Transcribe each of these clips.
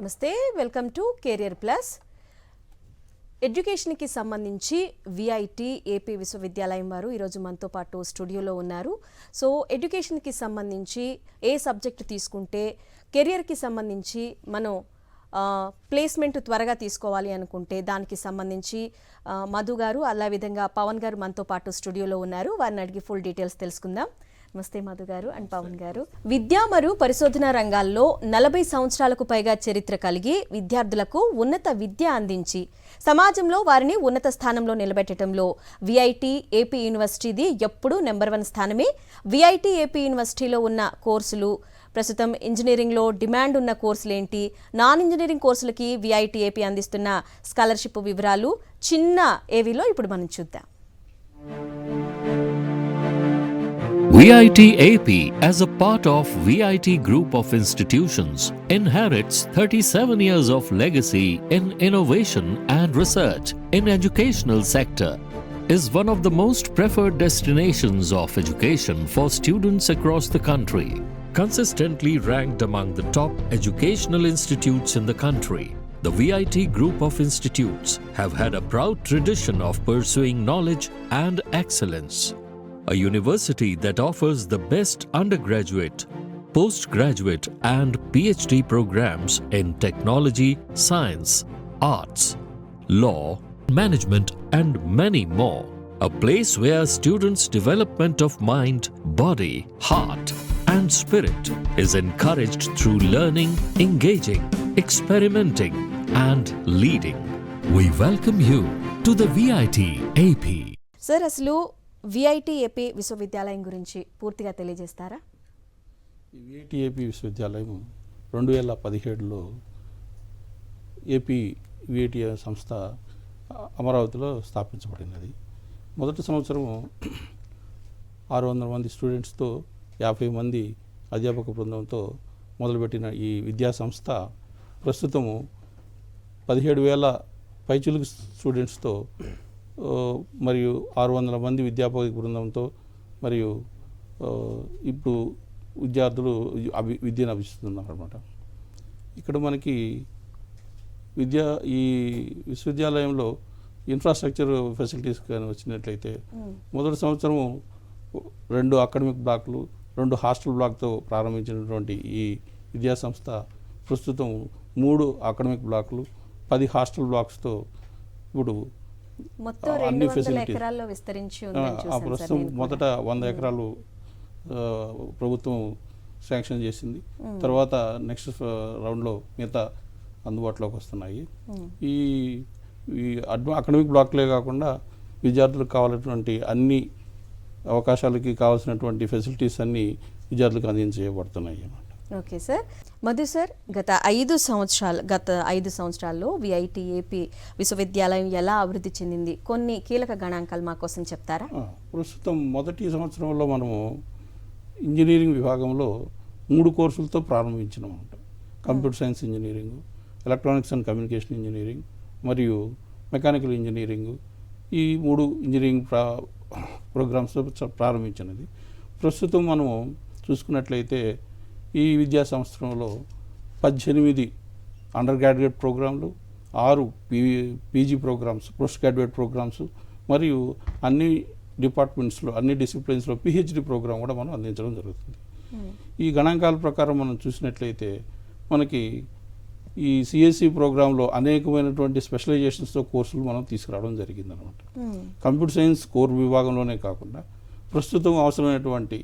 నమస్తే, welcome to career plus. ఎడ్యుకేషన్కి సంబంధించి విఐటి ఏపీ విశ్వవిద్యాలయం వారు ఈరోజు మనతో పాటు స్టూడియోలో ఉన్నారు. సో ఎడ్యుకేషన్కి సంబంధించి ఏ సబ్జెక్టు తీసుకుంటే కెరియర్కి సంబంధించి మనం ప్లేస్మెంట్ త్వరగా తీసుకోవాలి అనుకుంటే దానికి సంబంధించి మధు గారు, అలా విధంగా పవన్ గారు మనతో పాటు స్టూడియోలో ఉన్నారు. వారిని అడిగి ఫుల్ డీటెయిల్స్ తెలుసుకుందాం. నమస్తే మధు గారు అండ్ పవన్ గారు. విద్యా మరియు పరిశోధన రంగాల్లో 40 సంవత్సరాలకు పైగా చరిత్ర కలిగి విద్యార్థులకు ఉన్నత విద్య అందించి సమాజంలో వారిని ఉన్నత స్థానంలో నిలబెట్టడంలో విఐటి ఏపీ యూనివర్సిటీది ఎప్పుడూ నెంబర్ 1 స్థానమే. విఐటి ఏపీ యూనివర్సిటీలో ఉన్న కోర్సులు, ప్రస్తుతం ఇంజనీరింగ్లో డిమాండ్ ఉన్న కోర్సులు ఏంటి, నాన్ ఇంజనీరింగ్ కోర్సులకి విఐటి ఏపీ అందిస్తున్న స్కాలర్షిప్ వివరాలు చిన్న ఏవీలో ఇప్పుడు మనం చూద్దాం. VIT AP, as a part of VIT Group of Institutions, inherits 37 years of legacy in innovation and research in educational sector, is one of the most preferred destinations of education for students across the country, consistently ranked among the top educational institutes in the country. The VIT Group of Institutes have had a proud tradition of pursuing knowledge and excellence. A university that offers the best undergraduate, postgraduate and PhD programs in technology, science, arts, law, management and many more. A place where students' development of mind, body, heart and spirit is encouraged through learning, engaging, experimenting and leading. We welcome you to the VIT AP. Sir, aslu VIT AP విశ్వవిద్యాలయం గురించి పూర్తిగా తెలియజేస్తారా? VIT AP విశ్వవిద్యాలయం 2017లో AP VIT సంస్థ అమరావతిలో స్థాపించబడినది. మొదటి సంవత్సరం 600 మంది స్టూడెంట్స్తో 50 మంది అధ్యాపక బృందంతో మొదలుపెట్టిన ఈ విద్యా సంస్థ ప్రస్తుతము 17,000 పైచిలుకు స్టూడెంట్స్తో మరియు 600 మంది విద్యాపక బృందంతో మరియు ఇప్పుడు విద్యార్థులు విద్యను అభ్యసిస్తున్నారు అన్నమాట. ఇక్కడ మనకి ఈ విశ్వవిద్యాలయంలో ఇన్ఫ్రాస్ట్రక్చర్ ఫెసిలిటీస్ కానీ వచ్చినట్లయితే మొదటి సంవత్సరం 2 అకాడమిక్ బ్లాక్లు, 2 హాస్టల్ బ్లాక్తో ప్రారంభించినటువంటి ఈ విద్యాసంస్థ ప్రస్తుతం 3 అకాడమిక్ బ్లాక్లు, 10 హాస్టల్ బ్లాక్స్తో ఇప్పుడు అన్ని ఫెసిలిటీస్ ప్రస్తుతం మొదట 100 ఎకరాలు ప్రభుత్వం శాంక్షన్ చేసింది. తర్వాత నెక్స్ట్ రౌండ్లో మిగతా అందుబాటులోకి వస్తున్నాయి. ఈ అకాడమిక్ బ్లాక్లే కాకుండా విద్యార్థులకు కావాల్సినటువంటి అన్ని అవకాశాలకి కావాల్సినటువంటి ఫెసిలిటీస్ అన్నీ విద్యార్థులకు అందించబడుతున్నాయి అన్నమాట. Okay sir. మధు సార్, గత 5 సంవత్సరాల్లో విఐటి ఏపీ విశ్వవిద్యాలయం ఎలా అభివృద్ధి చెందింది, కొన్ని కీలక గణాంకాలు మా కోసం చెప్తారా? ప్రస్తుతం మొదటి సంవత్సరంలో మనము ఇంజనీరింగ్ విభాగంలో 3 కోర్సులతో ప్రారంభించినామంట. Computer science engineering, electronics and communication engineering మరియు మెకానికల్ ఇంజనీరింగ్, ఈ 3 ఇంజనీరింగ్ ప్రోగ్రామ్స్తో ప్రారంభించినది. ప్రస్తుతం మనము చూసుకున్నట్లయితే ఈ విద్యా సంవత్సరంలో 18 అండర్ గ్రాడ్యుయేట్ ప్రోగ్రాంలు, 6 PG programmes, post graduate programmes మరియు అన్ని డిపార్ట్మెంట్స్లో, అన్ని డిసిప్లిన్స్లో పిహెచ్డి ప్రోగ్రామ్ కూడా మనం అందించడం జరుగుతుంది. ఈ గణాంకాల ప్రకారం మనం చూసినట్లయితే మనకి ఈ సిఎస్సి ప్రోగ్రాంలో అనేకమైనటువంటి స్పెషలైజేషన్స్తో కోర్సులు మనం తీసుకురావడం జరిగిందనమాట. కంప్యూటర్ సైన్స్ కోర్ విభాగంలోనే కాకుండా ప్రస్తుతం అవసరమైనటువంటి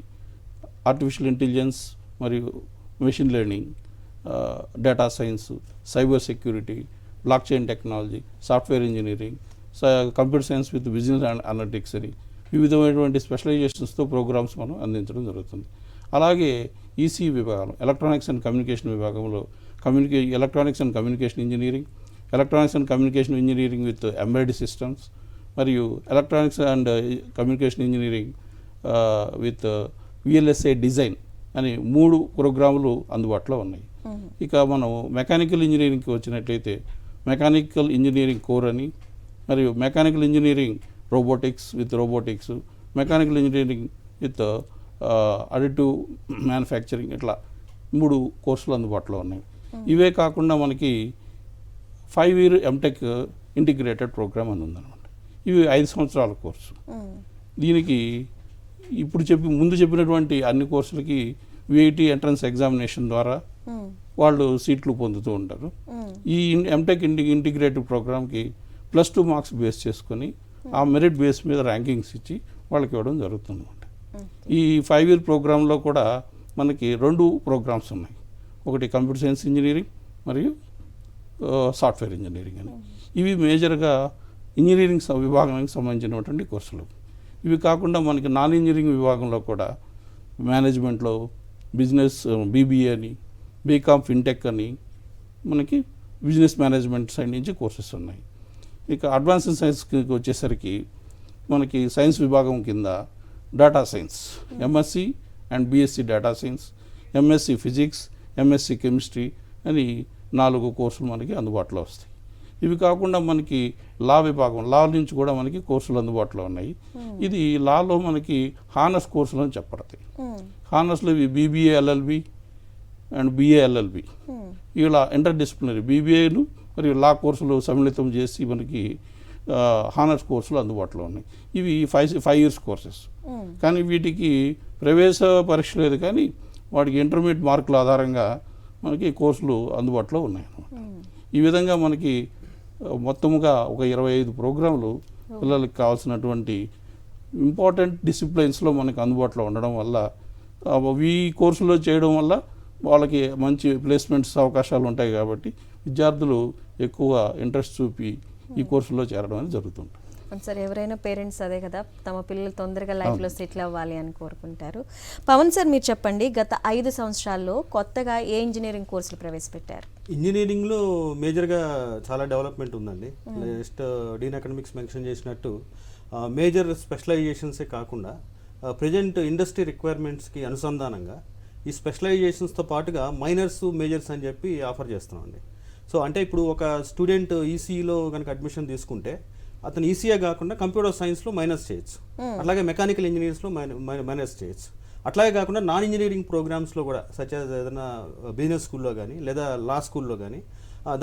ఆర్టిఫిషియల్ ఇంటెలిజెన్స్ మరియు machine learning, data science, cyber security, block chain technology, software engineering, computer science with business and analytics అని వివిధమైనటువంటి స్పెషలైజేషన్స్తో ప్రోగ్రామ్స్ మనం అందించడం జరుగుతుంది. అలాగే ఈసీ విభాగం, ఎలక్ట్రానిక్స్ అండ్ కమ్యూనికేషన్ విభాగంలో electronics and communication engineering, electronics and communication engineering with embedded systems మరియు electronics and communication engineering with VLSI design అని 3 ప్రోగ్రాములు అందుబాటులో ఉన్నాయి. ఇక మనం మెకానికల్ ఇంజనీరింగ్కి వచ్చినట్లయితే మెకానికల్ ఇంజనీరింగ్ కోర్ అని మరియు mechanical engineering robotics, mechanical engineering with additive manufacturing, ఇట్లా 3 కోర్సులు అందుబాటులో ఉన్నాయి. ఇవే కాకుండా మనకి 5-year ఎంటెక్ ఇంటిగ్రేటెడ్ ప్రోగ్రామ్ అని ఉందన్నమాట. ఇవి 5 సంవత్సరాల కోర్సు. దీనికి ముందు చెప్పినటువంటి అన్ని కోర్సులకి విఐటి ఎంట్రన్స్ ఎగ్జామినేషన్ ద్వారా వాళ్ళు సీట్లు పొందుతూ ఉంటారు. ఈ ఎంటెక్ ఇంటిగ్రేటివ్ ప్రోగ్రామ్కి +2 మార్క్స్ బేస్ చేసుకొని ఆ మెరిట్ బేస్ మీద ర్యాంకింగ్స్ ఇచ్చి వాళ్ళకి ఇవ్వడం జరుగుతుందన్నమాట. ఈ 5-year ప్రోగ్రాంలో కూడా మనకి 2 ప్రోగ్రామ్స్ ఉన్నాయి. ఒకటి కంప్యూటర్ సైన్స్ ఇంజనీరింగ్ మరియు సాఫ్ట్వేర్ ఇంజనీరింగ్ అని. ఇవి మేజర్గా ఇంజనీరింగ్ విభాగానికి సంబంధించినటువంటి కోర్సులు. ఇవి కాకుండా మనకి నాన్ ఇంజనీరింగ్ విభాగంలో కూడా మేనేజ్మెంట్లో బిజినెస్ బీబీఏ అని, బీకామ్ ఫిన్టెక్ అని మనకి బిజినెస్ మేనేజ్మెంట్ సైడ్ నుంచి కోర్సెస్ ఉన్నాయి. ఇక అడ్వాన్స్డ్ సైన్స్కి వచ్చేసరికి మనకి సైన్స్ విభాగం కింద data science, MSc and BSc data science, MSc physics, MSc chemistry అని 4 కోర్సులు మనకి అందుబాటులో వస్తాయి. ఇవి కాకుండా మనకి లా విభాగం, లా నుంచి కూడా మనకి కోర్సులు అందుబాటులో ఉన్నాయి. ఇది లాలో మనకి హానర్స్ కోర్సులు అని చెప్పబడతాయి. హానర్స్లో ఇవి BBA LLB and BA LLB, ఇలా ఇంటర్ డిసిప్లినరీ బీబీఏను మరియు లా కోర్సులు సమ్మిళితం చేసి మనకి హానర్స్ కోర్సులు అందుబాటులో ఉన్నాయి. ఇవి 5 years కోర్సెస్. కానీ వీటికి ప్రవేశ పరీక్ష లేదు, కానీ వాటికి ఇంటర్మీడియట్ మార్కుల ఆధారంగా మనకి కోర్సులు అందుబాటులో ఉన్నాయి అన్నమాట. ఈ విధంగా మనకి మొత్తముగా ఒక 25 ప్రోగ్రాంలు పిల్లలకి కావాల్సినటువంటి ఇంపార్టెంట్ డిసిప్లైన్స్లో మనకి అందుబాటులో ఉండడం వల్ల ఈ కోర్సులో చేయడం వల్ల వాళ్ళకి మంచి ప్లేస్మెంట్స్ అవకాశాలు ఉంటాయి. కాబట్టి విద్యార్థులు ఎక్కువ ఇంట్రెస్ట్ చూపి ఈ కోర్సులో చేరడం అనేది జరుగుతుంది. సార్, ఎవరైనా పేరెంట్స్ అదే కదా, తమ పిల్లలు తొందరగా లైఫ్లో సెటిల్ అవ్వాలి అని కోరుకుంటారు. పవన్ సార్, మీరు చెప్పండి, గత 5 సంవత్సరాల్లో కొత్తగా ఏ ఇంజనీరింగ్ కోర్సులు ప్రవేశపెట్టారు? ఇంజనీరింగ్లో మేజర్గా చాలా డెవలప్మెంట్ ఉందండి. నెక్స్ట్ డీన్ అకాడమిక్స్ మెన్షన్ చేసినట్టు మేజర్ స్పెషలైజేషన్సే కాకుండా ప్రజెంట్ ఇండస్ట్రీ రిక్వైర్మెంట్స్కి అనుసంధానంగా ఈ స్పెషలైజేషన్స్తో పాటుగా మైనర్స్, మేజర్స్ అని చెప్పి ఆఫర్ చేస్తున్నామండి. సో అంటే ఇప్పుడు ఒక స్టూడెంట్ ఈసీఈలో కనుక అడ్మిషన్ తీసుకుంటే అతను ఈసీఏ కాకుండా కంప్యూటర్ సైన్స్లో మైనర్స్ చేయొచ్చు, అట్లాగే మెకానికల్ ఇంజనీర్స్లో మైనర్స్ చేయొచ్చు. అట్లాగే కాకుండా నాన్ ఇంజనీరింగ్ ప్రోగ్రామ్స్లో కూడా సచ్ యాజ్ ఏదైనా బిజినెస్ స్కూల్లో కానీ లేదా లా స్కూల్లో కానీ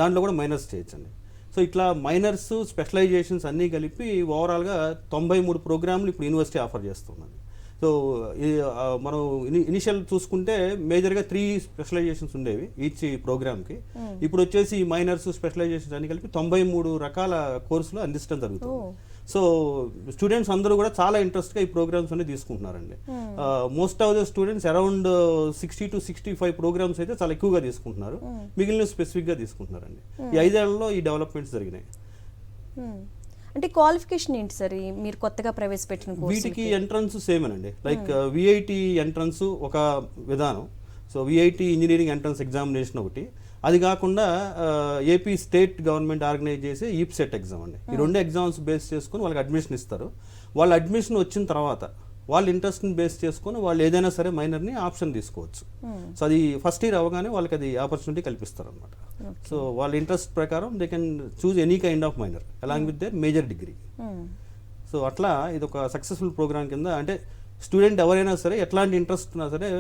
దాంట్లో కూడా మైనర్స్ చేయొచ్చండి. సో ఇట్లా మైనర్స్, స్పెషలైజేషన్స్ అన్నీ కలిపి ఓవరాల్గా 93 ప్రోగ్రాంలు ఇప్పుడు యూనివర్సిటీ ఆఫర్ చేస్తున్నది. సో మనం ఇనిషియల్ చూసుకుంటే మేజర్గా 3 స్పెషలైజేషన్స్ ఉండేవి ఈచ్ ప్రోగ్రామ్కి. ఇప్పుడు వచ్చేసి మైనర్స్, స్పెషలైజేషన్స్ అన్ని కలిపి 93 రకాల కోర్సులు అందించడం జరుగుతుంది. సో స్టూడెంట్స్ అందరూ కూడా చాలా ఇంట్రెస్ట్గా ఈ ప్రోగ్రామ్స్ అన్ని తీసుకుంటున్నారండి. Most of the students around 60 to 65 programs అయితే చాలా ఎక్కువగా తీసుకుంటున్నారు, మిగిలిన స్పెసిఫిక్గా తీసుకుంటున్నారండి. ఈ 5 ఏళ్లలో ఈ డెవలప్మెంట్స్ జరిగినాయి. అంటే క్వాలిఫికేషన్ ఏంటి సార్ మీరు కొత్తగా ప్రవేశపెట్టిన కోర్సు? వీటికి ఎంట్రన్స్ సేమేనండి. లైక్ విఐటి ఎంట్రన్స్ ఒక విధానం. So VIT engineering entrance examination ఒకటి, అది కాకుండా ఏపీ స్టేట్ గవర్నమెంట్ ఆర్గనైజ్ చేసే ఈప్సెట్ ఎగ్జామ్ అండి. ఈ 2 ఎగ్జామ్స్ బేస్ చేసుకొని వాళ్ళకి అడ్మిషన్ ఇస్తారు. వాళ్ళ అడ్మిషన్ వచ్చిన తర్వాత వాళ్ళ ఇంట్రెస్ట్ని బేస్ చేసుకొని వాళ్ళు ఏదైనా సరే మైనర్ని ఆప్షన్ తీసుకోవచ్చు. సో అది ఫస్ట్ ఇయర్ అవగానే వాళ్ళకి అది ఆపర్చునిటీ కల్పిస్తారు అనమాట. సో వాళ్ళ ఇంట్రెస్ట్ ప్రకారం they can choose any kind of minor along with their major degree. So అట్లా ఇది ఒక సక్సెస్ఫుల్ ప్రోగ్రామ్ కింద, అంటే స్టూడెంట్ ఎవరైనా సరే ఎట్లాంటి ఇంట్రెస్ట్ ఉన్నా సరే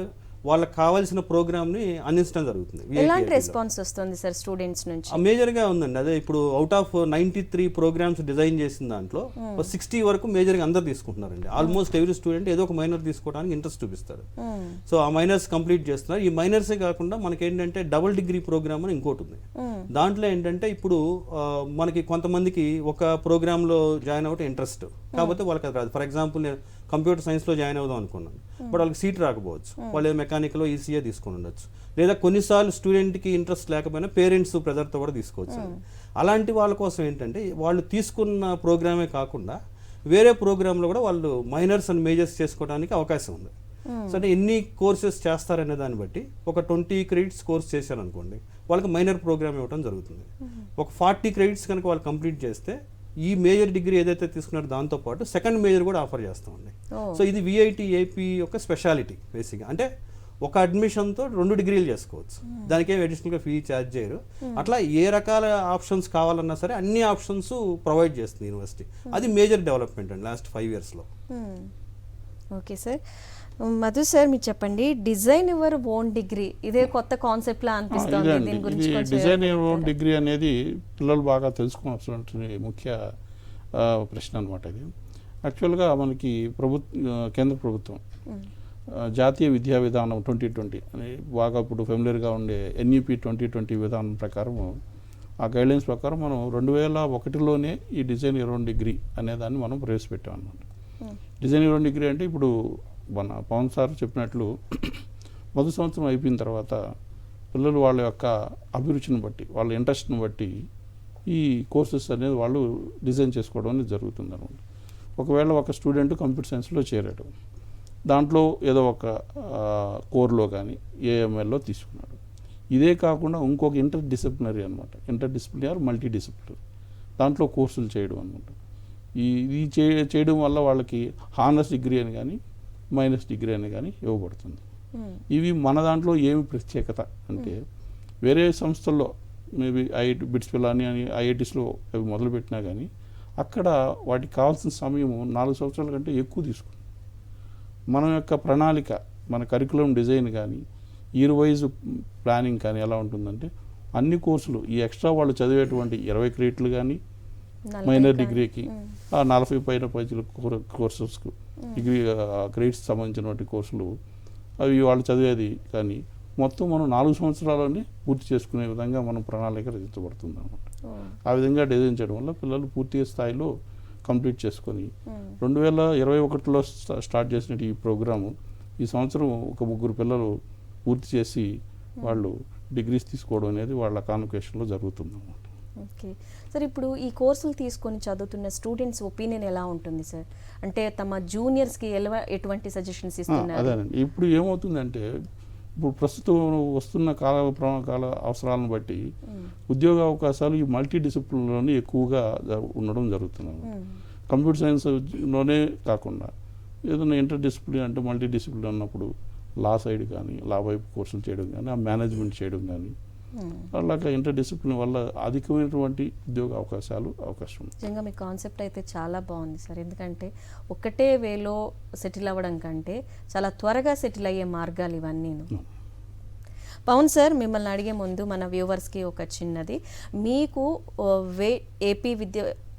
వాళ్ళకి కావాల్సిన ప్రోగ్రామ్ని అందించడం జరుగుతుంది. ఎలాంటి రెస్పాన్స్ వస్తుంది సార్ స్టూడెంట్స్ నుంచి? మేజర్గా ఉందండి. అదే ఇప్పుడు అవుట్ ఆఫ్ 93 ప్రోగ్రామ్స్ డిజైన్ చేసిన దాంట్లో 60 వరకు మేజర్గా అందరు తీసుకుంటున్నారండి. ఆల్మోస్ట్ ఎవ్రీ స్టూడెంట్ ఏదో ఒక మైనర్ తీసుకోవడానికి ఇంట్రెస్ట్ చూపిస్తారు. సో ఆ మైనర్స్ కంప్లీట్ చేస్తున్నారు. ఈ మైనర్సే కాకుండా మనకి ఏంటంటే డబుల్ డిగ్రీ ప్రోగ్రామ్ అని ఇంకోటి ఉంది. దాంట్లో ఏంటంటే ఇప్పుడు మనకి కొంతమందికి ఒక ప్రోగ్రాంలో జాయిన్ అవ్వటం ఇంట్రెస్ట్, కాకపోతే వాళ్ళకి అది రాదు. ఫర్ ఎగ్జాంపుల్ నేను కంప్యూటర్ సైన్స్లో జాయిన్ అవుదాం అనుకున్నాను, బట్ వాళ్ళకి సీట్ రాకపోవచ్చు, వాళ్ళు మెకానికల్ ఈసీఏ తీసుకొని ఉండొచ్చు. లేదా కొన్నిసార్లు స్టూడెంట్కి ఇంట్రెస్ట్ లేకపోయినా పేరెంట్స్ ప్రెజర్తో కూడా తీసుకోవచ్చు. అలాంటి వాళ్ళ కోసం ఏంటంటే వాళ్ళు తీసుకున్న ప్రోగ్రామే కాకుండా వేరే ప్రోగ్రాంలో కూడా వాళ్ళు మైనర్స్ అండ్ మేజర్స్ చేసుకోవడానికి అవకాశం ఉంది. సో అంటే ఎన్ని కోర్సెస్ చేస్తారనే దాన్ని బట్టి ఒక 20 credits కోర్స్ చేశారు అనుకోండి, వాళ్ళకి మైనర్ ప్రోగ్రామ్ ఇవ్వడం జరుగుతుంది. ఒక 40 credits కనుక వాళ్ళు కంప్లీట్ చేస్తే ఈ మేజర్ డిగ్రీ ఏదైతే తీసుకున్నారో దాంతోపాటు సెకండ్ మేజర్ కూడా ఆఫర్ చేస్తామండి. సో ఇది విఐటి ఏపీ యొక్క స్పెషాలిటీ బేసిక్గా. అంటే ఒక అడ్మిషన్తో 2 డిగ్రీలు చేసుకోవచ్చు, దానికి ఏం అడిషనల్గా ఫీ ఛార్జ్ చేయరు. అట్లా ఏ రకాల ఆప్షన్స్ కావాలన్నా సరే అన్ని ఆప్షన్స్ ప్రొవైడ్ చేస్తుంది యూనివర్సిటీ. అది మేజర్ డెవలప్మెంట్ అండి లాస్ట్ 5 yearsలో. ఓకే సార్, మధు సార్ మీరు చెప్పండి, డిజైన్ యువర్ ఓన్ డిగ్రీ ఇదే కొత్త కాన్సెప్ట్ లా అనిపిస్తుంది, ఇదండి. దీని గురించి ఇది కొంచెం డిజైన్ వివరంగా ఓన్ చెప్తారా? డిగ్రీ అనేది పిల్లలు బాగా తెలుసుకోవాల్సిన ముఖ్య ప్రశ్న అనమాట ఇది. యాక్చువల్గా మనకి కేంద్ర ప్రభుత్వం జాతీయ విద్యా విధానం 2020 అని బాగా ఇప్పుడు ఫెమిలియర్గా ఉండే NEP 2020 విధానం ప్రకారం, ఆ గైడ్లైన్స్ ప్రకారం మనం 2001లోనే ఈ డిజైన్ యువర్ ఓన్ డిగ్రీ అనేదాన్ని మనం ప్రవేశపెట్టాం అనమాట. డిజైన్ యువర్ ఓన్ డిగ్రీ అంటే ఇప్పుడు మన పవన్ సార్ చెప్పినట్లు మొదటి సంవత్సరం అయిపోయిన తర్వాత పిల్లలు వాళ్ళ యొక్క అభిరుచిని బట్టి, వాళ్ళ ఇంట్రెస్ట్ని బట్టి ఈ కోర్సెస్ అనేది వాళ్ళు డిజైన్ చేసుకోవడం అనేది జరుగుతుంది అనమాట. ఒకవేళ ఒక స్టూడెంట్ కంప్యూటర్ సైన్స్లో చేరాడు, దాంట్లో ఏదో ఒక కోర్లో కానీ AMLలో తీసుకున్నాడు. ఇదే కాకుండా ఇంకొక ఇంటర్ డిసిప్లినరీ అనమాట, ఇంటర్ డిసిప్లినరీ మల్టీ డిసిప్లినరీ దాంట్లో కోర్సులు చేయడం అనమాట. ఇది చేయడం వల్ల వాళ్ళకి హానర్స్ డిగ్రీ అని కానీ మైనస్ డిగ్రీ అని కానీ ఇవ్వబడుతుంది. ఇవి మన దాంట్లో ఏమి ప్రత్యేకత అంటే, వేరే సంస్థల్లో మేబీ బిట్స్ పిల్లని అని IITsలో అవి మొదలుపెట్టినా కానీ అక్కడ వాటికి కావాల్సిన సమయం 4 సంవత్సరాల కంటే ఎక్కువ తీసుకుంది. మన యొక్క ప్రణాళిక, మన కరికులం డిజైన్ కానీ ఇయర్ వైజ్ ప్లానింగ్ కానీ ఎలా ఉంటుందంటే, అన్ని కోర్సులు ఈ ఎక్స్ట్రా వాళ్ళు చదివేటువంటి 20 క్రెడిట్లు కానీ మైనర్ డిగ్రీకి 40 పైన కోర్సెస్కు డిగ్రీ క్రెడిట్స్ సంబంధించినటువంటి కోర్సులు అవి వాళ్ళు చదివేది కానీ మొత్తం మనం 4 సంవత్సరాలని పూర్తి చేసుకునే విధంగా మనం ప్రణాళిక రచించబడుతుంది అనమాట. ఆ విధంగా డిజైన్ చేయడం వల్ల పిల్లలు పూర్తి స్థాయిలో కంప్లీట్ చేసుకొని 2021లో స్టార్ట్ చేసిన ఈ ప్రోగ్రాము ఈ సంవత్సరం ఒక 3 పిల్లలు పూర్తి చేసి వాళ్ళు డిగ్రీస్ తీసుకోవడం అనేది వాళ్ళ కాన్వకేషన్లో జరుగుతుంది అన్నమాట. ఓకే సార్, ఇప్పుడు ఈ కోర్సులు తీసుకొని చదువుతున్న స్టూడెంట్స్ ఒపీనియన్ ఎలా ఉంటుంది సార్? అంటే తమ జూనియర్స్కి ఎటువంటి సజెషన్స్ ఇస్తున్నారు? అదేనండి, ఇప్పుడు ఏమవుతుందంటే, ఇప్పుడు ప్రస్తుతం వస్తున్న కాల అవసరాలను బట్టి ఉద్యోగ అవకాశాలు ఈ మల్టీ డిసిప్లిన్లోనే ఎక్కువగా ఉండడం జరుగుతుంది. కంప్యూటర్ సైన్స్లోనే కాకుండా ఏదైనా ఇంటర్ డిసిప్లిన్ అంటే మల్టీ డిసిప్లిన్ అన్నప్పుడు లా సైడ్ కానీ, లా వైపు కోర్సులు చేయడం కానీ, ఆ మేనేజ్మెంట్ చేయడం కానీ, అలాగా ఇంటర్ డిసిప్లిన్ వల్ల అధికమైనటువంటి ఉద్యోగ అవకాశం ఉంది. నిజంగా మీ కాన్సెప్ట్ అయితే చాలా బాగుంది సార్. ఎందుకంటే ఒకటే వేలో సెటిల్ అవ్వడం కంటే చాలా త్వరగా సెటిల్ అయ్యే మార్గాలు ఇవన్నీ. పవన్ సార్, మిమ్మల్ని అడిగే ముందు మన వ్యూవర్స్కి ఒక చిన్నది, మీకు ఏపీ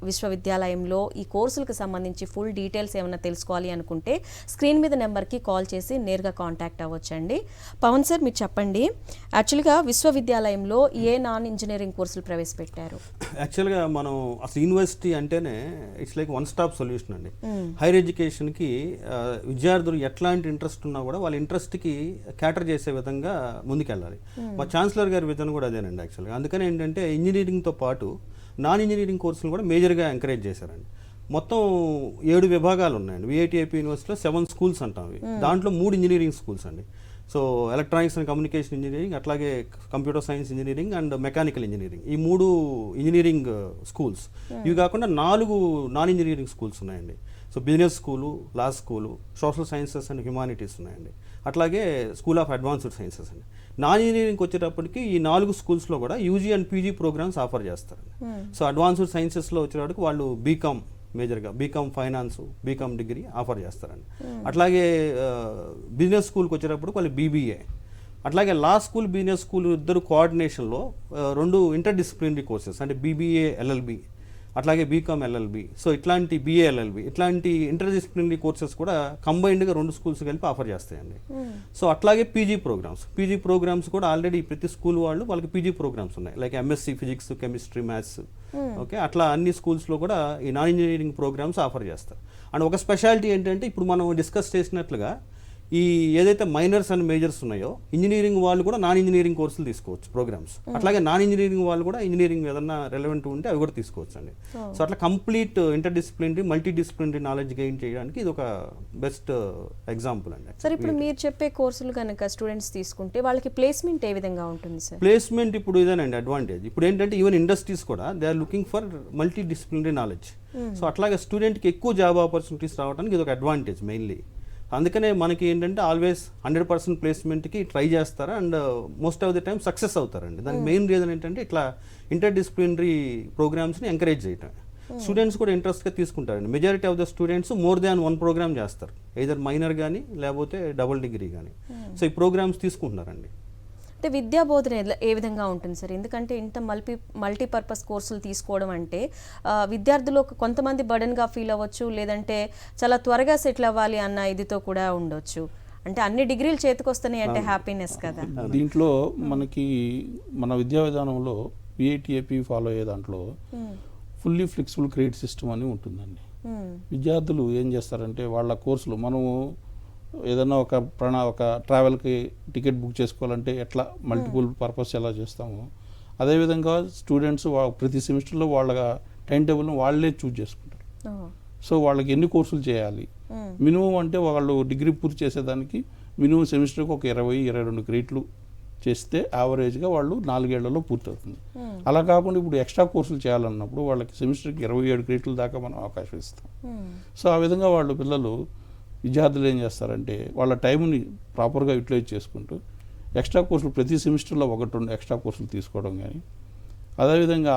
విశ్వవిద్యాలయంలో ఈ కోర్సులకు సంబంధించి ఫుల్ డీటెయిల్స్ ఏమైనా తెలుసుకోవాలి అనుకుంటే స్క్రీన్ మీద నెంబర్కి కాల్ చేసి నేరుగా కాంటాక్ట్ అవ్వచ్చండి. పవన్ సార్, మీరు చెప్పండి, యాక్చువల్గా విశ్వవిద్యాలయంలో ఏ నాన్ ఇంజనీరింగ్ కోర్సులు ప్రవేశపెట్టారు? యాక్చువల్గా మనం అసలు యూనివర్సిటీ అంటేనే it's like one stop solution అండి. హైయర్ ఎడ్యుకేషన్కి విద్యార్థులు ఎట్లాంటి ఇంట్రెస్ట్ ఉన్నా కూడా వాళ్ళ ఇంట్రెస్ట్కి క్యాటర్ చేసే విధంగా ముందుకెళ్ళాలి. మా ఛాన్సలర్ గారి విధానం కూడా అదేనండి యాక్చువల్గా. అందుకని ఏంటంటే ఇంజనీరింగ్తో పాటు నాన్ ఇంజనీరింగ్ కోర్సులు కూడా మేజర్గా ఎంకరేజ్ చేశారండి. మొత్తం 7 విభాగాలు ఉన్నాయండి. VIT AP యూనివర్సిటీలో 7 స్కూల్స్ అంటాం. దాంట్లో 3 ఇంజనీరింగ్ స్కూల్స్ అండి. So electronics and communication engineering, అట్లాగే computer science engineering and mechanical engineering, ఈ 3 ఇంజనీరింగ్ స్కూల్స్. ఇవి కాకుండా 4 నాన్ ఇంజనీరింగ్ స్కూల్స్ ఉన్నాయండి. So business school, law school, social sciences and humanities ఉన్నాయండి. అట్లాగే స్కూల్ ఆఫ్ అడ్వాన్స్డ్ సైన్సెస్ అండి. Non ఇంజనీరింగ్కి వచ్చేటప్పటికి ఈ 4 స్కూల్స్లో కూడా UG and PG programs offer చేస్తారండి. సో అడ్వాన్స్డ్ సైన్సెస్లో వచ్చేటప్పటికి వాళ్ళు బీకామ్ మేజర్గా, BCom finance, BCom degree offer చేస్తారండి. అట్లాగే బిజినెస్ స్కూల్కి వచ్చేటప్పుడు వాళ్ళు BBA, అట్లాగే లా స్కూల్, బిజినెస్ స్కూల్ ఇద్దరు కోఆర్డినేషన్లో 2 ఇంటర్ డిసిప్లినరీ కోర్సెస్ అంటే BBA LLB, అట్లాగే బీకామ్ LLB, సో ఇట్లాంటి BA LLB, ఇట్లాంటి ఇంటర్ డిసిప్లినరీ కోర్సెస్ కూడా కంబైన్డ్గా 2 స్కూల్స్ కలిపి ఆఫర్ చేస్తాయండి. సో అట్లాగే PG ప్రోగ్రామ్స్ కూడా ఆల్రెడీ ప్రతి స్కూల్ వాళ్ళకి PG ప్రోగ్రామ్స్ ఉన్నాయి, like MSc physics, chemistry, maths. Okay, అట్లా అన్ని స్కూల్స్లో కూడా ఈ నాన్ ఇంజనీరింగ్ ప్రోగ్రామ్స్ ఆఫర్ చేస్తారు. అండ్ ఒక స్పెషాలిటీ ఏంటంటే, ఇప్పుడు మనం డిస్కస్ చేసినట్లుగా ఈ ఏదైతే మైనర్స్ అండ్ మేజర్స్ ఉన్నాయో, ఇంజనీరింగ్ వాళ్ళు కూడా నాన్ ఇంజనీరింగ్ కోర్సులు తీసుకోవచ్చు ప్రోగ్రామ్స్. అట్లాగే నాన్ ఇంజనీరింగ్ వాళ్ళు కూడా ఇంజనీరింగ్ ఏదన్నా రెలవెంట్ ఉంటే అవి కూడా తీసుకోవచ్చు అండి. సో అట్లా complete inter disciplinary, multi disciplinary knowledge gain చేయడానికి ఇది ఒక బెస్ట్ ఎగ్జాంపుల్ అండి. సార్, ఇప్పుడు మీరు చెప్పే కోర్సులు కనుక స్టూడెంట్స్ తీసుకుంటే వాళ్ళకి ప్లేస్మెంట్ ఏ విధంగా ఉంటుంది సార్? ప్లేస్మెంట్ ఇప్పుడు ఇదేనండి అడ్వాంటేజ్. ఇప్పుడు ఏంటంటే ఈవెన్ ఇండస్ట్రీస్ కూడా they are looking for multi disciplinary knowledge. So అట్లాగే స్టూడెంట్కి ఎక్కువ జాబ్ ఆపర్చునిటీస్ రావడానికి ఇది ఒక అడ్వాంటేజ్ మెయిన్లీ. అందుకనే మనకి ఏంటంటే ఆల్వేస్ 100% ప్లేస్మెంట్కి ట్రై చేస్తారు and most of the time success అవుతారండి. దానికి మెయిన్ రీజన్ ఏంటంటే ఇట్లా ఇంటర్ డిసిప్లినరీ ప్రోగ్రామ్స్ని ఎంకరేజ్ చేయటం. స్టూడెంట్స్ కూడా ఇంట్రెస్ట్గా తీసుకుంటారండి. Majority of the students more than one programme చేస్తారు, ఎయిదర్ మైనర్ కానీ లేకపోతే డబుల్ డిగ్రీ కానీ. సో ఈ ప్రోగ్రామ్స్ తీసుకుంటున్నారండి. అంటే విద్యా బోధన ఏ విధంగా ఉంటుంది సార్? ఎందుకంటే ఇంత మల్టీపర్పస్ కోర్సులు తీసుకోవడం అంటే విద్యార్థులు కొంతమంది బర్డన్గా ఫీల్ అవ్వచ్చు, లేదంటే చాలా త్వరగా సెటిల్ అవ్వాలి అన్న ఇదితో కూడా ఉండొచ్చు. అంటే అన్ని డిగ్రీలు చేతికొస్తున్నాయి అంటే హ్యాపీనెస్ కదా. దీంట్లో మనకి మన విద్యా విధానంలో విఐటిఏపి ఫాలో అయ్యే దాంట్లో ఫుల్లీ ఫ్లెక్సిబుల్ క్రెడిట్ సిస్టమ్ అని ఉంటుందండి. విద్యార్థులు ఏం చేస్తారంటే వాళ్ళ కోర్సులు మనము ఏదైనా ఒక ట్రావెల్కి టికెట్ బుక్ చేసుకోవాలంటే ఎట్లా మల్టిపుల్ పర్పస్ ఎలా చేస్తామో అదేవిధంగా స్టూడెంట్స్ ప్రతి సెమిస్టర్లో వాళ్ళ టైం టేబుల్ని వాళ్ళే చూజ్ చేసుకుంటారు. సో వాళ్ళకి ఎన్ని కోర్సులు చేయాలి, మినిమం అంటే వాళ్ళు డిగ్రీ పూర్తి చేసేదానికి మినిమం సెమిస్టర్కి ఒక 20-22 క్రెడిట్లు చేస్తే యావరేజ్గా వాళ్ళు 4 ఏళ్లలో పూర్తవుతుంది. అలా కాకుండా ఇప్పుడు ఎక్స్ట్రా కోర్సులు చేయాలన్నప్పుడు వాళ్ళకి సెమిస్టర్కి 27 క్రెడిట్ల దాకా మనం అవకాశం ఇస్తాం. సో ఆ విధంగా వాళ్ళు విద్యార్థులు ఏం చేస్తారంటే వాళ్ళ టైంని ప్రాపర్గా యూటిలైజ్ చేసుకుంటూ ఎక్స్ట్రా కోర్సులు ప్రతి సెమిస్టర్లో 1-2 ఎక్స్ట్రా కోర్సులు తీసుకోవడం కానీ, అదేవిధంగా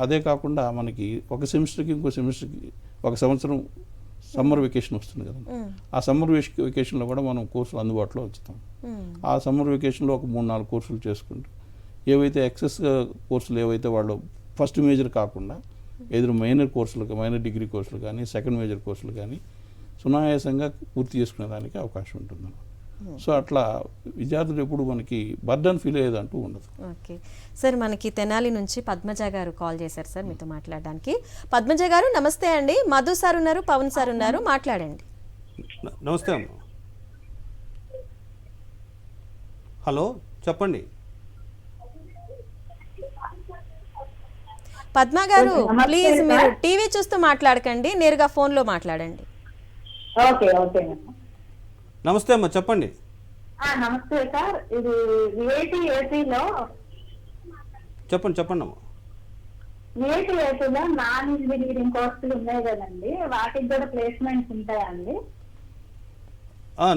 అదే కాకుండా మనకి ఒక సెమిస్టర్కి ఇంకో సెమిస్టర్కి ఒక సంవత్సరం సమ్మర్ వెకేషన్ వస్తుంది కదా, ఆ సమ్మర్ వెకేషన్లో కూడా మనం కోర్సులు అందుబాటులో ఉంచుతాం. ఆ సమ్మర్ వెకేషన్లో ఒక 3-4 కోర్సులు చేసుకుంటూ ఏవైతే ఎక్సెస్ కోర్సులు ఏవైతే వాళ్ళు ఫస్ట్ మేజర్ కాకుండా ఎదురు మైనర్ డిగ్రీ కోర్సులు కానీ సెకండ్ మేజర్ కోర్సులు కానీ సునాయాసంగా పూర్తి చేసుకునే దానికి అవకాశం ఉంటుంది. సో అట్లా విద్యార్థులు ఎప్పుడు మనకి బర్డన్ ఫీల్ అయ్యేదంటూ ఉండదు. ఓకే సార్, మనకి తెనాలి నుంచి పద్మజ గారు కాల్ చేశారు సార్ మీతో మాట్లాడడానికి. పద్మజ గారు నమస్తే అండి. మధు సార్ ఉన్నారు, పవన్ సార్ ఉన్నారు, మాట్లాడండి. నమస్తే అమ్మ. హలో చెప్పండి. పద్మ గారు ప్లీజ్ మీరు టీవీ చూస్తూ మాట్లాడకండి, నేరుగా ఫోన్లో మాట్లాడండి. ఓకే ఓకే నమస్తే అమ్మ చెప్పండి. నమస్తే సార్, ఇది విఐటిఏపీలో చెప్పండి అమ్మ. విఐటిఏపీలో నాన్ ఇంజనీరింగ్ కోర్సులు ఉన్నాయి కదండి, వాటికి కూడా ప్లేస్మెంట్స్ ఉంటాయండి?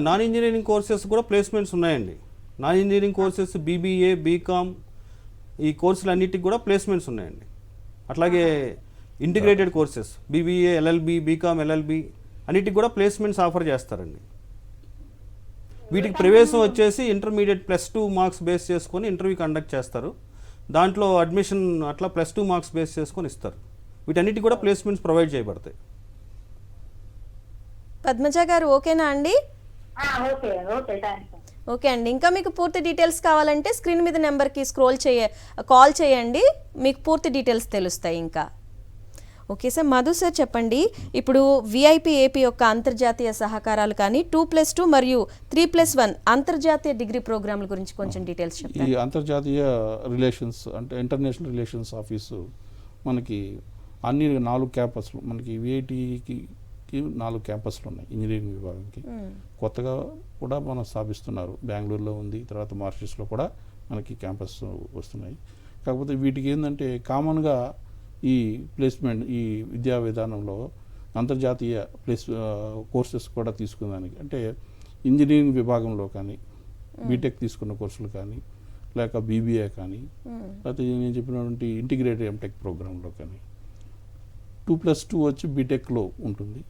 నాన్ ఇంజనీరింగ్ కోర్సెస్ కూడా ప్లేస్మెంట్స్ ఉన్నాయండి. Non engineering courses BBA, B Com ఈ కోర్సులు అన్నిటికి కూడా ప్లేస్మెంట్స్ ఉన్నాయండి. అట్లాగే integrated courses BBA, LLB, B Com, LLB అన్నిటికి కూడా ప్లేస్మెంట్స్ ఆఫర్ చేస్తారండి. వీటికి ప్రవేశం వచ్చేసి ఇంటర్మీడియట్ +2 మార్క్స్ బేస్ చేసుకొని ఇంటర్వ్యూ కండక్ట్ చేస్తారు. దాంట్లో అడ్మిషన్ అట్లా +2 మార్క్స్ బేస్ చేసుకొని ఇస్తారు. వీటన్నిటికి కూడా ప్లేస్మెంట్స్ ప్రొవైడ్ చేయబడతాయి. పద్మజ గారు ఓకేనా అండి? Okay okay thanks. ఓకే అండి, ఇంకా మీకు పూర్తి డీటెయిల్స్ కావాలంటే స్క్రీన్ మీద నెంబర్కి కాల్ చేయండి, మీకు పూర్తి డీటెయిల్స్ తెలుస్తాయి. ఇంకా ఓకే సార్, మధు సార్ చెప్పండి, ఇప్పుడు విఐపిఏపి యొక్క అంతర్జాతీయ సహకారాలు కానీ 2+2 మరియు 3+1 అంతర్జాతీయ డిగ్రీ ప్రోగ్రాంల గురించి కొంచెం డీటెయిల్స్ చెప్పండి. ఈ అంతర్జాతీయ రిలేషన్స్ అంటే ఇంటర్నేషనల్ రిలేషన్స్ ఆఫీసు మనకి అన్ని 4 క్యాంపస్లు, మనకి విఐటికి 4 క్యాంపస్లు ఉన్నాయి ఇంజనీరింగ్ విభాగంకి. కొత్తగా కూడా మనం స్థాపిస్తున్నారు, బెంగళూరులో ఉంది, తర్వాత మారిషస్లో కూడా మనకి క్యాంపస్ వస్తున్నాయి. కాకపోతే వీటికి ఏంటంటే కామన్గా ఈ ప్లేస్మెంట్ ఈ విద్యా విధానంలో అంతర్జాతీయ కోర్సెస్ కూడా తీసుకునేదానికి, అంటే ఇంజనీరింగ్ విభాగంలో కానీ బీటెక్ తీసుకున్న కోర్సులు కానీ లేక బీబీఏ కానీ లేకపోతే నేను చెప్పినటువంటి ఇంటిగ్రేటెడ్ ఎంటెక్ ప్రోగ్రాంలో కానీ 2+2 వచ్చి బీటెక్లో ఉంటుంది.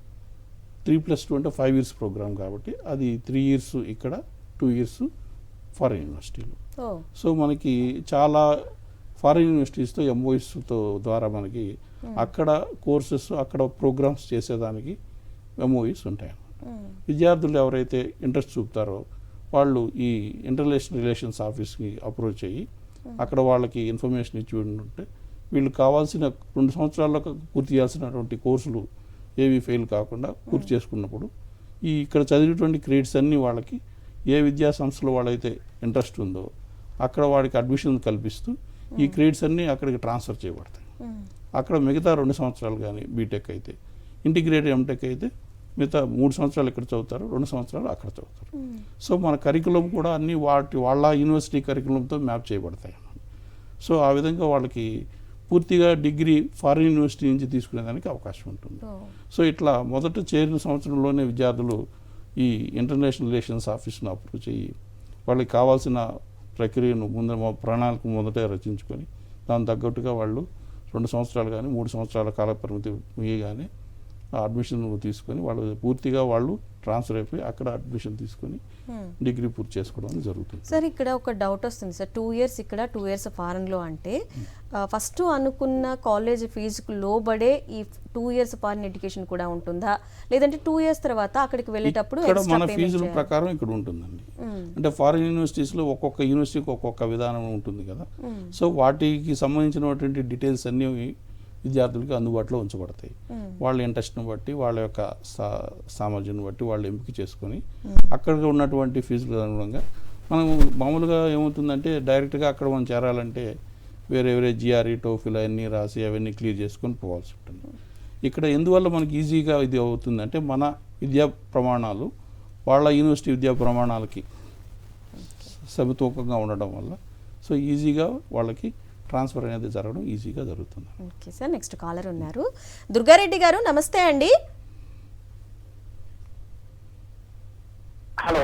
3+2 అంటే 5 years ప్రోగ్రామ్ కాబట్టి అది 3 years ఇక్కడ, 2 years ఫారిన్ యూనివర్సిటీలో. సో మనకి చాలా ఫారిన్ యూనివర్సిటీస్తో ఎంఓఎస్తో ద్వారా మనకి అక్కడ కోర్సెస్ అక్కడ ప్రోగ్రామ్స్ చేసేదానికి ఎంఓఎస్ ఉంటాయి. విద్యార్థులు ఎవరైతే ఇంట్రెస్ట్ చూపుతారో వాళ్ళు ఈ ఇంటర్నేషనల్ రిలేషన్స్ ఆఫీస్కి అప్రోచ్ అయ్యి అక్కడ వాళ్ళకి ఇన్ఫర్మేషన్ ఇచ్చి ఉంటే వీళ్ళు కావాల్సిన 2 సంవత్సరాల్లో పూర్తి చేయాల్సినటువంటి కోర్సులు ఏవి ఫెయిల్ కాకుండా పూర్తి చేసుకున్నప్పుడు ఇక్కడ చదివినటువంటి క్రెడిట్స్ అన్నీ వాళ్ళకి ఏ విద్యా సంస్థలో వాళ్ళైతే ఇంట్రెస్ట్ ఉందో అక్కడ వాడికి అడ్మిషన్ కల్పిస్తూ ఈ క్రెడిట్స్ అన్నీ అక్కడికి ట్రాన్స్ఫర్ చేయబడతాయి. అక్కడ మిగతా 2 సంవత్సరాలు కానీ బీటెక్ అయితే, ఇంటిగ్రేటెడ్ ఎంటెక్ అయితే మిగతా 3 సంవత్సరాలు ఇక్కడ చదువుతారు, 2 సంవత్సరాలు అక్కడ చదువుతారు. సో మన కరికులం కూడా అన్నీ వాళ్ళ యూనివర్సిటీ కరికులంతో మ్యాప్ చేయబడతాయి. సో ఆ విధంగా వాళ్ళకి పూర్తిగా డిగ్రీ ఫారిన్ యూనివర్సిటీ నుంచి తీసుకునేదానికి అవకాశం ఉంటుంది. సో ఇట్లా మొదట చేరిన సంవత్సరంలోనే విద్యార్థులు ఈ ఇంటర్నేషనల్ రిలేషన్స్ ఆఫీస్ను అప్రోచ్ అయ్యి వాళ్ళకి కావాల్సిన ప్రక్రియను ప్రణాళిక మొదట రచించుకొని దాని తగ్గట్టుగా వాళ్ళు 2 సంవత్సరాలు కానీ 3 సంవత్సరాల కాల పరిమితి ముగియగానే ఆ అడ్మిషన్ తీసుకొని వాళ్ళు పూర్తిగా వాళ్ళు ట్రాన్స్ఫర్ అయిపోయి అక్కడ అడ్మిషన్ తీసుకొని డిగ్రీ పూర్తి చేసుకోవడం జరుగుతుంది. సార్ ఇక్కడ ఒక డౌట్ వస్తుంది సార్, 2 ఇయర్స్ ఇక్కడ 2 ఇయర్స్ ఫారెన్లో అంటే ఫస్ట్ అనుకున్న కాలేజ్ ఫీజుకు లోబడే ఈ 2 ఇయర్స్ ఫారెన్ ఎడ్యుకేషన్ కూడా ఉంటుందా, లేదంటే 2 ఇయర్స్ తర్వాత అక్కడికి వెళ్ళేటప్పుడు ఇక్కడ మన ఫీజుల ప్రకారం ఇక్కడ ఉంటుందండి. అంటే ఫారిన్ యూనివర్సిటీస్లో ఒక్కొక్క యూనివర్సిటీకి ఒక్కొక్క విధానం ఉంటుంది కదా, సో వాటికి సంబంధించినటువంటి డీటెయిల్స్ అన్నీ విద్యార్థులకి అందుబాటులో ఉంచబడతాయి. వాళ్ళ ఇంట్రెస్ట్ని బట్టి వాళ్ళ యొక్క సామర్థ్యాన్ని బట్టి వాళ్ళు ఎంపిక చేసుకొని అక్కడ ఉన్నటువంటి ఫీజులకు అనుగుణంగా మనం మామూలుగా ఏమవుతుందంటే డైరెక్ట్గా అక్కడ మనం చేరాలంటే వేరే జిఆర్ఈ టోఫిల్ అవన్నీ రాసి అవన్నీ క్లియర్ చేసుకొని పోవాల్సి ఉంటుంది. ఇక్కడ ఎందువల్ల మనకి ఈజీగా ఇది అవుతుందంటే మన విద్యా ప్రమాణాలు వాళ్ళ యూనివర్సిటీ విద్యా ప్రమాణాలకి సమతూకంగా ఉండడం వల్ల సో ఈజీగా వాళ్ళకి ట్రాన్స్ఫర్ అనేది జరగడం ఈజీగా జరుగుతుంది. ఓకే సార్, నెక్స్ట్ కాలర్ ఉన్నారు. దుర్గారెడ్డి గారు నమస్తే అండి. హలో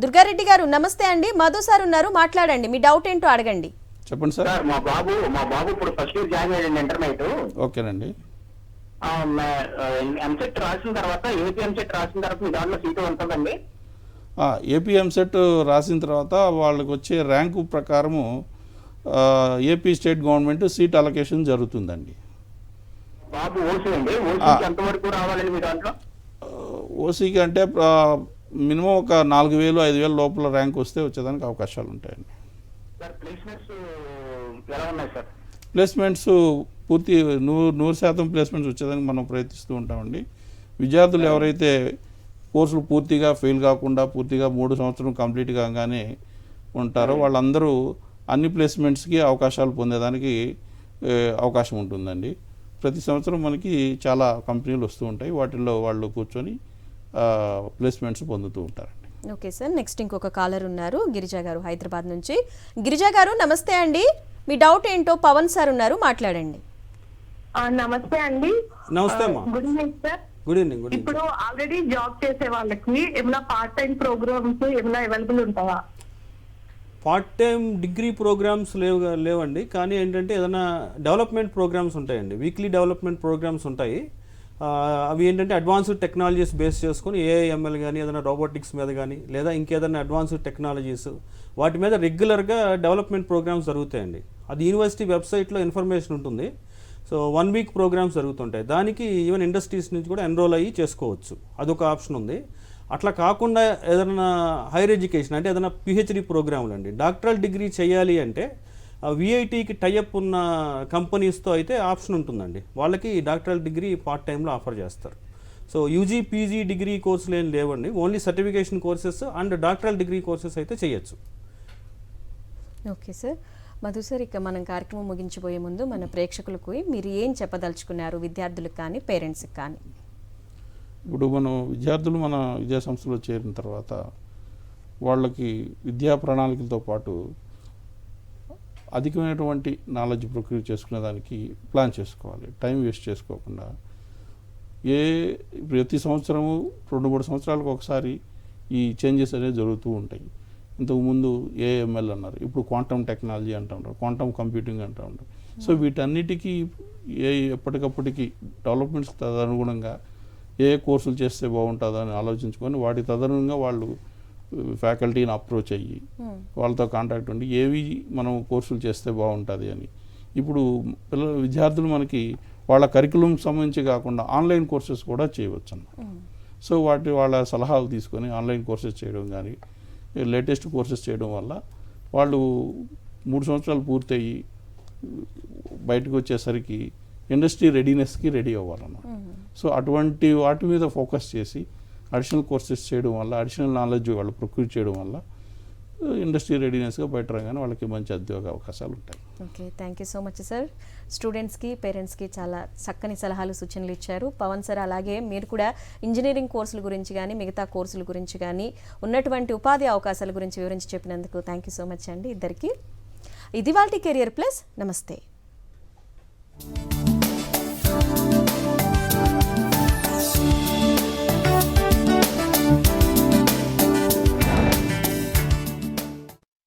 దుర్గారెడ్డి గారు నమస్తే అండి. మధు సార్ ఉన్నారు, మాట్లాడండి, మీ డౌట్ ఏంటో అడగండి. చెప్పండి సార్. సార్ మా బాబు ఇప్పుడు ఫస్ట్ ఇయర్ జాయిన్ అయ్యాడు ఇంటర్మీడియట్. ఓకేనండి. ఎంసెట్ రాసిన తర్వాత ఏపీ ఎంసెట్ రాసిన తర్వాత మీ దాంట్లో సీటు ఉంటుందండి? ఏపీ ఎంసెట్ రాసిన తర్వాత వాళ్ళకి వచ్చే ర్యాంకు ప్రకారము AP state government seat allocation జరుగుతుందండి. బాబు ఓసీ అండి, ఓసీకి ఎంతవరకు రావాలండి మీ దాంట్లో? ఓసీకి అంటే మినిమం ఒక 4,000-5,000 లోపల ర్యాంక్ వస్తే వచ్చేదానికి అవకాశాలు ఉంటాయండి. సార్ ప్లేస్మెంట్స్ ఎలా ఉన్నాయి సార్? ప్లేస్మెంట్స్ పూర్తి 100% ప్లేస్మెంట్స్ వచ్చేదానికి మనం ప్రయత్నిస్తూ ఉంటామండి. విద్యార్థులు ఎవరైతే కోర్సులు పూర్తిగా ఫెయిల్ కాకుండా పూర్తిగా 3 సంవత్సరం కంప్లీట్ కాగానే ఉంటారో వాళ్ళందరూ అన్ని ప్లేస్మెంట్స్కి అవకాశాలు పొందేదానికి అవకాశం ఉంటుందండి. ప్రతి సంవత్సరం మనకి చాలా కంపెనీలు వస్తూ ఉంటాయి, వాటిల్లో వాళ్ళు కూర్చొని ప్లేస్మెంట్స్ పొందుతూ ఉంటారండి. ఓకే సార్, నెక్స్ట్ ఇంకొక కాలర్ ఉన్నారు, గిరిజా గారు హైదరాబాద్ నుంచి. గిరిజా గారు నమస్తే అండి, మీ డౌట్ ఏంటో పవన్ సార్ ఉన్నారు, మాట్లాడండి. నమస్తే అండి. నమస్తే అమ్మా. Good evening sir. Good evening. ఇప్పుడు ఆల్రెడీ జాబ్ చేసే వాళ్ళకి ఏమైనా పార్ట్ టైం ప్రోగ్రామ్స్ ఏమైనా అవైలబుల్ ఉంటాయా? పార్ట్ టైం డిగ్రీ ప్రోగ్రామ్స్ లేవండి, కానీ ఏంటంటే ఏదైనా డెవలప్మెంట్ ప్రోగ్రామ్స్ ఉంటాయండి, వీక్లీ డెవలప్మెంట్ ప్రోగ్రామ్స్ ఉంటాయి. అవి ఏంటంటే అడ్వాన్స్డ్ టెక్నాలజీస్ బేస్ చేసుకొని ఏఐఎంఎల్ కానీ ఏదైనా రోబోటిక్స్ మీద కానీ లేదా ఇంకేదైనా అడ్వాన్స్డ్ టెక్నాలజీస్ వాటి మీద రెగ్యులర్గా డెవలప్మెంట్ ప్రోగ్రామ్స్ జరుగుతాయండి. అది యూనివర్సిటీ వెబ్సైట్లో ఇన్ఫర్మేషన్ ఉంటుంది. సో 1 వీక్ ప్రోగ్రామ్స్ జరుగుతుంటాయి, దానికి ఈవెన్ ఇండస్ట్రీస్ నుంచి కూడా ఎన్రోల్ అయ్యి చేసుకోవచ్చు, అదొక ఆప్షన్ ఉంది. అట్లా కాకుండా ఏదైనా హైయర్ ఎడ్యుకేషన్ అంటే ఏదైనా పిహెచ్డి ప్రోగ్రాములు అండి, డాక్టరల్ డిగ్రీ చేయాలి అంటే విఐటీకి టైఅప్ ఉన్న కంపెనీస్తో అయితే ఆప్షన్ ఉంటుందండి, వాళ్ళకి డాక్టరల్ డిగ్రీ పార్ట్ టైంలో ఆఫర్ చేస్తారు. సో యూజీ పీజీ డిగ్రీ కోర్సులు ఏం లేవండి, only certification courses and doctoral degree courses అయితే చేయొచ్చు. Okay sir. మధు సార్, ఇక మనం కార్యక్రమం ముగించిపోయే ముందు మన ప్రేక్షకులకు మీరు ఏం చెప్పదలుచుకున్నారు, విద్యార్థులకు కానీ పేరెంట్స్కి కానీ? ఇప్పుడు మనం విద్యార్థులు మన విద్యా సంస్థలో చేరిన తర్వాత వాళ్ళకి విద్యా ప్రణాళికలతో పాటు అధికమైనటువంటి నాలెడ్జ్ ప్రొక్యూర్ చేసుకునే దానికి ప్లాన్ చేసుకోవాలి, టైం వేస్ట్ చేసుకోకుండా. ప్రతి సంవత్సరము 2-3 సంవత్సరాలకు ఒకసారి ఈ చేంజెస్ అనేవి జరుగుతూ ఉంటాయి. ఇంతకుముందు ఏఎంఎల్ అన్నారు, ఇప్పుడు క్వాంటమ్ టెక్నాలజీ అంటూ ఉంటారు, క్వాంటమ్ కంప్యూటింగ్ అంటూ ఉంటారు. సో వీటన్నిటికీ ఎప్పటికప్పటికి డెవలప్మెంట్స్ తదనుగుణంగా ఏ కోర్సులు చేస్తే బాగుంటుందని ఆలోచించుకొని వాటి తదనుగుణంగా వాళ్ళు ఫ్యాకల్టీని అప్రోచ్ అయ్యి వాళ్ళతో కాంటాక్ట్ ఉండి ఏవి మనం కోర్సులు చేస్తే బాగుంటుంది అని. ఇప్పుడు విద్యార్థులు మనకి వాళ్ళ కరికులం సంబంధించి కాకుండా ఆన్లైన్ కోర్సెస్ కూడా చేయవచ్చు అన్నమాట. సో వాళ్ళ సలహాలు తీసుకొని ఆన్లైన్ కోర్సెస్ చేయడం కానీ లేటెస్ట్ కోర్సెస్ చేయడం వల్ల వాళ్ళు 3 సంవత్సరాలు పూర్తయ్యి బయటకు వచ్చేసరికి ఇండస్ట్రీ రెడీనెస్కి రెడీ అవ్వాలన్నమాట. సో అటువంటి వాటి మీద ఫోకస్ చేసి అడిషనల్ కోర్సెస్ చేయడం వల్ల అడిషనల్ నాలెడ్జ్ వాళ్ళు ప్రొక్యూర్ చేయడం వల్ల ఇండస్ట్రీ రెడీనెస్గా బయట రాగానే వాళ్ళకి మంచి ఉద్యోగ అవకాశాలు ఉంటాయి. Okay, thank you so much sir. స్టూడెంట్స్కి పేరెంట్స్కి చాలా చక్కని సలహాలు సూచనలు ఇచ్చారు పవన్ సార్. అలాగే మీరు కూడా ఇంజనీరింగ్ కోర్సుల గురించి కానీ మిగతా కోర్సుల గురించి కానీ ఉన్నటువంటి ఉపాధి అవకాశాల గురించి వివరించి చెప్పినందుకు థ్యాంక్ యూ సో మచ్ అండి ఇద్దరికి. ఇది వాళ్ళ కెరియర్ ప్లస్. నమస్తే.